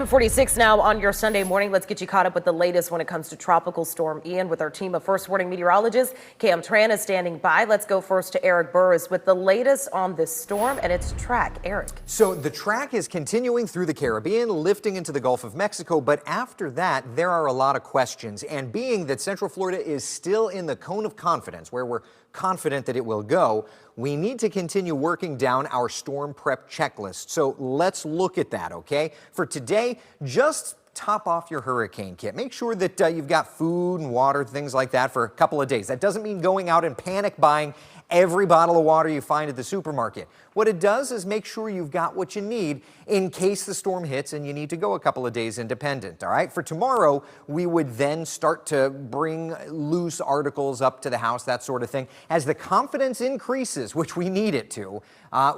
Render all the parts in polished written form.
46 now on your Sunday morning. Let's get you caught up with the latest when it comes to Tropical Storm Ian with our team of First Warning meteorologists. Cam Tran is standing by. Let's go first to Eric Burris with the latest on this storm and its track. Eric. So the track is continuing through the Caribbean, lifting into the Gulf of Mexico. But after that, there are a lot of questions. And being that Central Florida is still in the cone of confidence, where we're confident that it will go, we need to continue working down our storm prep checklist. So let's look at that, okay? For today, just top off your hurricane kit. Make sure that you've got food and water, things like that for a couple of days. That doesn't mean going out and panic buying every bottle of water you find at the supermarket. What it does is make sure you've got what you need in case the storm hits and you need to go a couple of days independent, all right? For tomorrow, we would then start to bring loose articles up to the house, that sort of thing. As the confidence increases, which we need it to,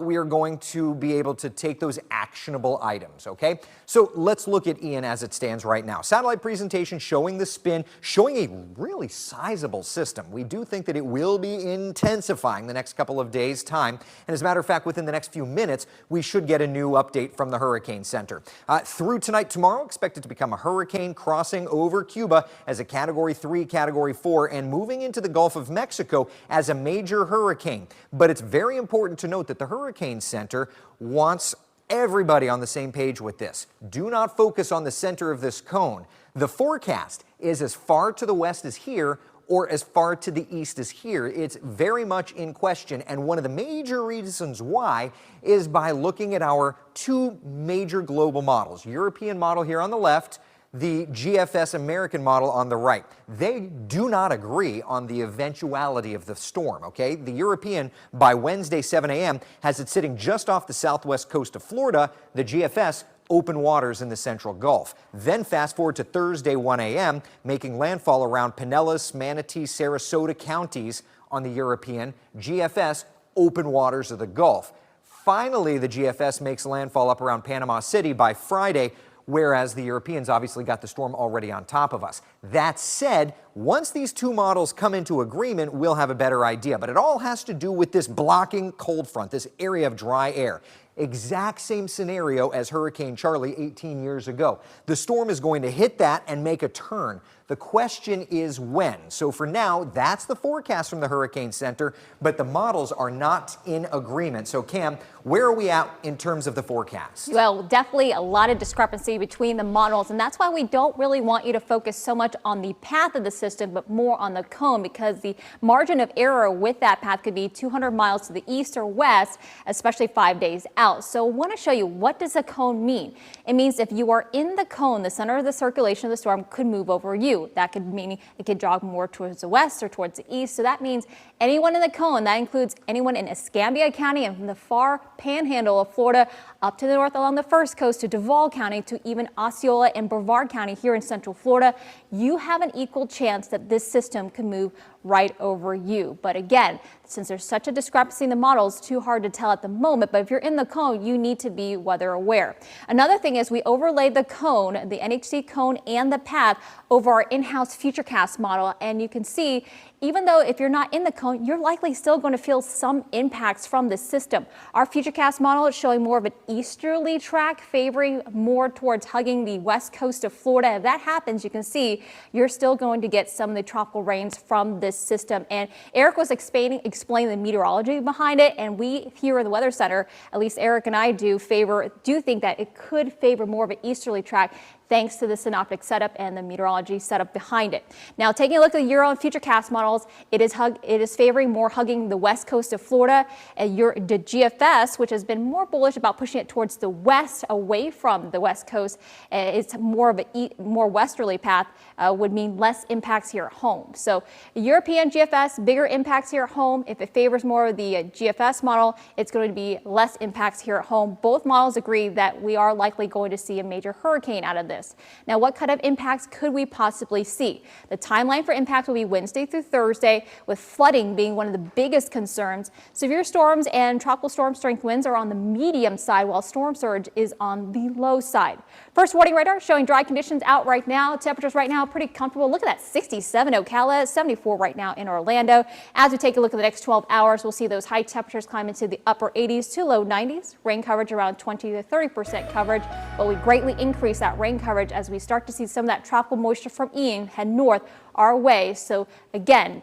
we are going to be able to take those actionable items, okay? So let's look at Ian as it stands right now. Satellite presentation showing the spin, showing a really sizable system. We do think that it will be intensifying the next couple of days' time. And as a matter of fact, within the next few minutes, we should get a new update from the Hurricane Center. Through tonight, tomorrow, expected to become a hurricane crossing over Cuba as a Category 3, Category 4, and moving into the Gulf of Mexico as a major hurricane. But it's very important to note that the Hurricane Center wants everybody on the same page with this. Do not focus on the center of this cone. The forecast is as far to the west as here or as far to the east as here. It's very much in question, and one of the major reasons why is by looking at our two major global models, European model here on the left, the GFS American model on the right. They do not agree on the eventuality of the storm, okay? The European, by Wednesday 7 a.m., has it sitting just off the southwest coast of Florida. The GFS, open waters in the central Gulf. Then fast forward to Thursday 1 a.m., making landfall around Pinellas, Manatee, Sarasota counties on the European. GFS, open waters of the Gulf. Finally, the GFS makes landfall up around Panama City by Friday, whereas the Europeans obviously got the storm already on top of us. That said, once these two models come into agreement, we'll have a better idea. But it all has to do with this blocking cold front, this area of dry air. Exact same scenario as Hurricane Charlie 18 years ago. The storm is going to hit that and make a turn. The question is when. So for now, that's the forecast from the Hurricane Center, but the models are not in agreement. So Cam, where are we at in terms of the forecast? Well, definitely a lot of discrepancy between the models, and that's why we don't really want you to focus so much on the path of the system, but more on the cone, because the margin of error with that path could be 200 miles to the east or west, especially 5 days out. So I want to show you, what does a cone mean? It means if you are in the cone, the center of the circulation of the storm could move over you. That could mean it could jog more towards the west or towards the east. So that means anyone in the cone, that includes anyone in Escambia County and from the far panhandle of Florida up to the north along the first coast to Duval County to even Osceola and Brevard County here in Central Florida, you have an equal chance that this system can move right over you. But again, since there's such a discrepancy in the models, too hard to tell at the moment. But if you're in the cone, you need to be weather aware. Another thing is we overlaid the cone, the NHC cone and the path over our in-house Futurecast model. And you can see, even though if you're not in the cone, you're likely still going to feel some impacts from this system. Our Futurecast model is showing more of an easterly track, favoring more towards hugging the west coast of Florida. If that happens, you can see you're still going to get some of the tropical rains from this system. And Eric was explaining the meteorology behind it, and we here in the Weather Center, at least Eric and I do think that it could favor more of an easterly track, thanks to the synoptic setup and the meteorology setup behind it. Now, taking a look at the Euro and Futurecast models, it is favoring more hugging the west coast of Florida. And the GFS, which has been more bullish about pushing it towards the west, away from the west coast, it's more of a more westerly path, would mean less impacts here at home. So European GFS, bigger impacts here at home. If it favors more of the GFS model, it's going to be less impacts here at home. Both models agree that we are likely going to see a major hurricane out of this. Now, what kind of impacts could we possibly see? The timeline for impact will be Wednesday through Thursday. Thursday, with flooding being one of the biggest concerns. Severe storms and tropical storm strength winds are on the medium side, while storm surge is on the low side. First warning radar showing dry conditions out right now. Temperatures right now pretty comfortable. Look at that, 67 Ocala, 74 right now in Orlando. As we take a look at the next 12 hours, we'll see those high temperatures climb into the upper 80s to low 90s. Rain coverage around 20 to 30% coverage, but we greatly increase that rain coverage as we start to see some of that tropical moisture from Ian head north our way. So again,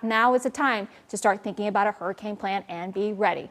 now is the time to start thinking about a hurricane plan and be ready.